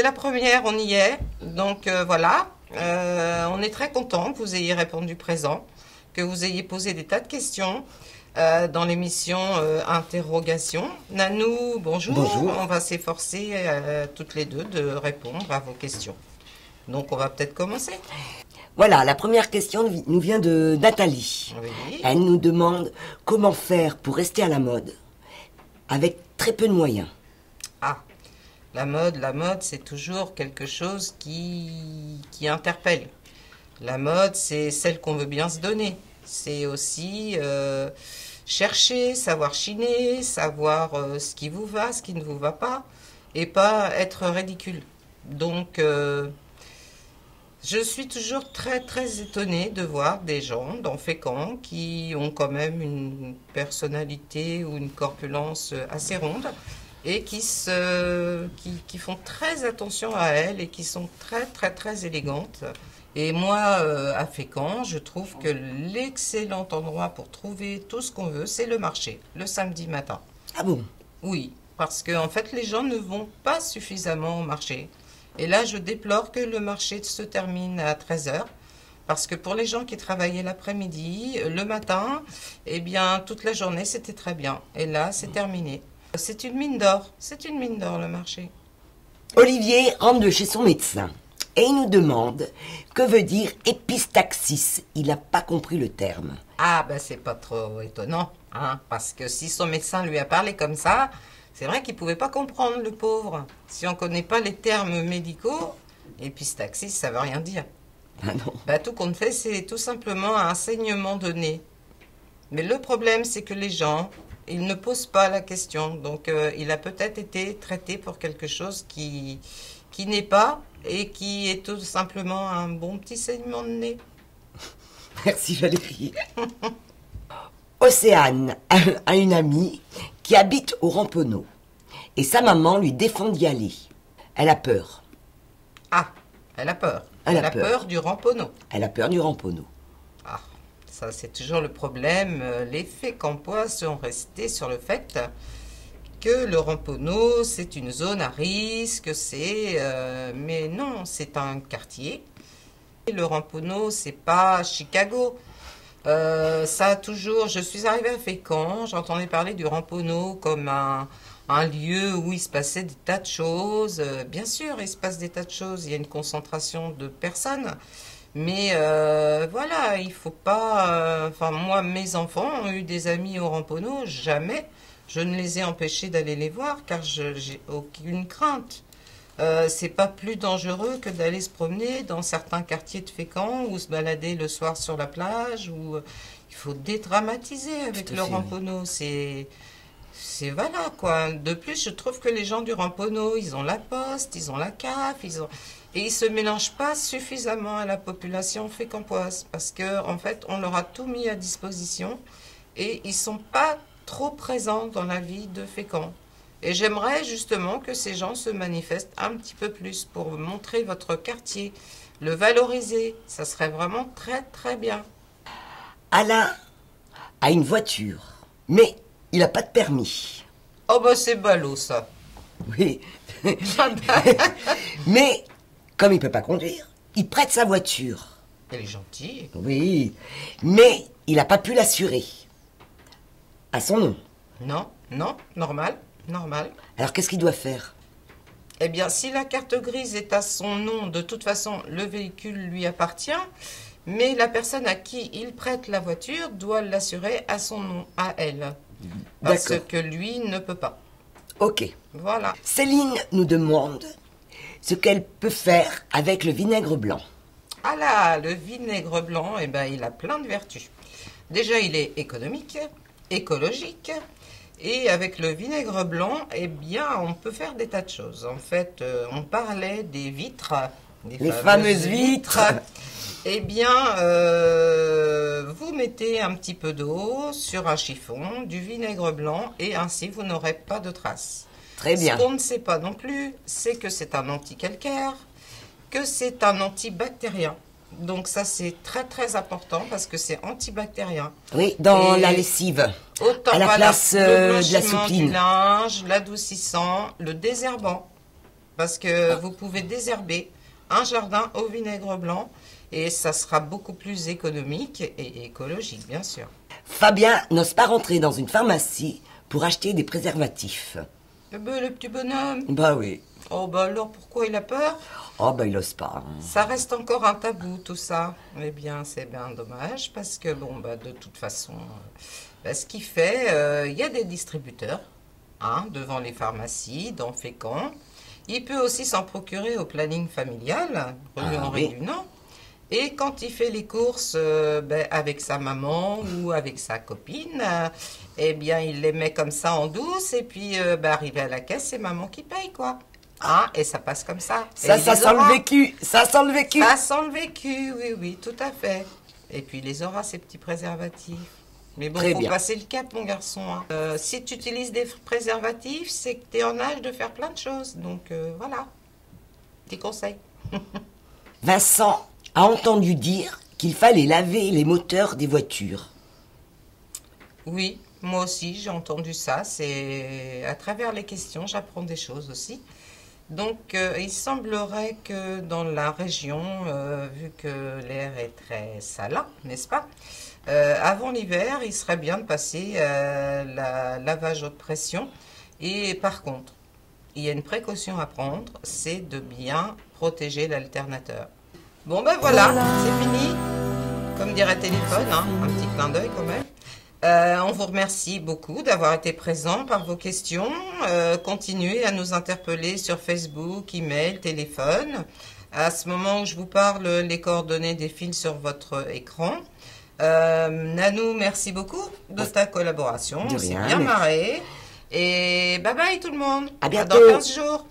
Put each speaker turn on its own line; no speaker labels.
la première, on y est. Donc voilà, on est très content que vous ayez répondu présent, que vous ayez posé des tas de questions dans l'émission Interrogation. Nanou, bonjour.
Bonjour.
On va s'efforcer toutes les deux de répondre à vos questions. Donc on va peut-être commencer.
Voilà, la première question nous vient de Nathalie.
Oui.
Elle nous demande comment faire pour rester à la mode avec très peu de moyens.
Ah, la mode, c'est toujours quelque chose qui interpelle. La mode, c'est celle qu'on veut bien se donner. C'est aussi chercher, savoir chiner, savoir ce qui vous va, ce qui ne vous va pas, et pas être ridicule. Donc, je suis toujours très très étonnée de voir des gens dans Fécamp qui ont quand même une personnalité ou une corpulence assez ronde et qui font très attention à elles et qui sont très très très élégantes. Et moi, à Fécamp, je trouve que l'excellent endroit pour trouver tout ce qu'on veut, c'est le marché, le samedi matin.
Ah bon?
Oui, parce que en fait, les gens ne vont pas suffisamment au marché. Et là, je déplore que le marché se termine à 13 h. Parce que pour les gens qui travaillaient l'après-midi, le matin, eh bien, toute la journée, c'était très bien. Et là, c'est terminé. C'est une mine d'or. C'est une mine d'or, le marché.
Olivier rentre de chez son médecin et il nous demande que veut dire épistaxis. Il n'a pas compris le terme.
Ah, ben, c'est pas trop étonnant, hein, parce que si son médecin lui a parlé comme ça, c'est vrai qu'il pouvait pas comprendre, le pauvre. Si on connaît pas les termes médicaux, épistaxis, ça veut rien dire.
Ah non.
Bah, tout compte fait, c'est tout simplement un saignement de nez. Mais le problème, c'est que les gens, ils ne posent pas la question. Donc, il a peut-être été traité pour quelque chose qui n'est pas et qui est tout simplement un bon petit saignement de nez.
Merci Valérie. Océane a une amie qui habite au Ramponneau et sa maman lui défend d'y aller. Elle a peur.
Ah, elle a peur.
Elle a
peur du Ramponneau.
Elle a peur du Ramponneau.
Ah, ça c'est toujours le problème. Les Fécampois sont restés sur le fait que le Ramponneau c'est une zone à risque, mais non, c'est un quartier. Et le Ramponneau c'est pas Chicago. Ça a toujours. Je suis arrivée à Fécamp, j'entendais parler du Ramponneau comme un lieu où il se passait des tas de choses. Bien sûr, il se passe des tas de choses. Il y a une concentration de personnes. Mais voilà, il faut pas. Enfin, moi, mes enfants ont eu des amis au Ramponneau. Jamais je ne les ai empêchés d'aller les voir car j'ai aucune crainte. C'est pas plus dangereux que d'aller se promener dans certains quartiers de Fécamp ou se balader le soir sur la plage. Il faut dédramatiser avec le Ramponneau. C'est voilà quoi. De plus, je trouve que les gens du Ramponneau, ils ont la poste, ils ont la CAF, et ils se mélangent pas suffisamment à la population fécampoise parce que en fait, on leur a tout mis à disposition et ils sont pas trop présents dans la vie de Fécamp. Et j'aimerais justement que ces gens se manifestent un petit peu plus pour montrer votre quartier, le valoriser. Ça serait vraiment très très bien.
Alain a une voiture, mais il n'a pas de permis.
Oh bah c'est ballot ça.
Oui. Mais, comme il ne peut pas conduire, il prête sa voiture.
Elle est gentille.
Oui, mais il n'a pas pu l'assurer. À son nom.
Non, non, normal. Normal.
Alors qu'est-ce qu'il doit faire?
Eh bien, si la carte grise est à son nom, de toute façon, le véhicule lui appartient, mais la personne à qui il prête la voiture doit l'assurer à son nom, à elle. Parce que lui ne peut pas.
Ok.
Voilà.
Céline nous demande ce qu'elle peut faire avec le vinaigre blanc.
Ah là, le vinaigre blanc, eh ben, il a plein de vertus. Déjà, il est économique, écologique. Et avec le vinaigre blanc, eh bien, on peut faire des tas de choses. En fait, on parlait des vitres.
Les fameuses vitres.
Eh bien, vous mettez un petit peu d'eau sur un chiffon, du vinaigre blanc, et ainsi, vous n'aurez pas de traces.
Très bien.
Ce qu'on ne sait pas non plus, c'est que c'est un anti-calcaire, que c'est un antibactérien. Donc ça, c'est très très important parce que c'est antibactérien.
Oui, dans la lessive.
Autant
à la place
le
de la
blanchiment
soupline.
du linge, l'adoucissant, le désherbant. parce que vous pouvez désherber un jardin au vinaigre blanc et ça sera beaucoup plus économique et écologique, bien sûr.
Fabien n'ose pas rentrer dans une pharmacie pour acheter des préservatifs.
Le petit bonhomme.
Bah oui.
Oh bah alors pourquoi il a peur?
Oh bah il ose pas.
Ça reste encore un tabou tout ça. Eh bien c'est bien dommage parce que bon bah de toute façon, ce qu'il fait, il y a des distributeurs devant les pharmacies, dans Fécamp. Il peut aussi s'en procurer au planning familial, rue Henri Dunant. Et quand il fait les courses avec sa maman ou avec sa copine, eh bien, il les met comme ça en douce. Et puis, arrivé à la caisse, c'est maman qui paye, quoi. Et ça passe comme ça.
Ça sent le vécu. Ça sent le vécu.
Ça sent le vécu, oui, oui, tout à fait. Et puis, il les aura, ces petits préservatifs. Mais bon, il faut passer le cap, mon garçon. Si tu utilises des préservatifs, c'est que tu es en âge de faire plein de choses. Donc, voilà. Petit conseil.
Vincent a entendu dire qu'il fallait laver les moteurs des voitures.
Oui, moi aussi j'ai entendu ça. C'est à travers les questions, j'apprends des choses aussi. Donc il semblerait que dans la région, vu que l'air est très salin, n'est-ce pas, avant l'hiver, il serait bien de passer la lavage haute pression. Et par contre, il y a une précaution à prendre, c'est de bien protéger l'alternateur. Bon ben voilà, c'est fini. Comme dirait Téléphone, un petit clin d'œil quand même. On vous remercie beaucoup d'avoir été présents par vos questions. Continuez à nous interpeller sur Facebook, email, téléphone. À ce moment où je vous parle, les coordonnées défilent sur votre écran. Nanou, merci beaucoup de ta collaboration. On s'est bien marré. Et bye bye tout le monde.
À bientôt.
Dans 15 jours.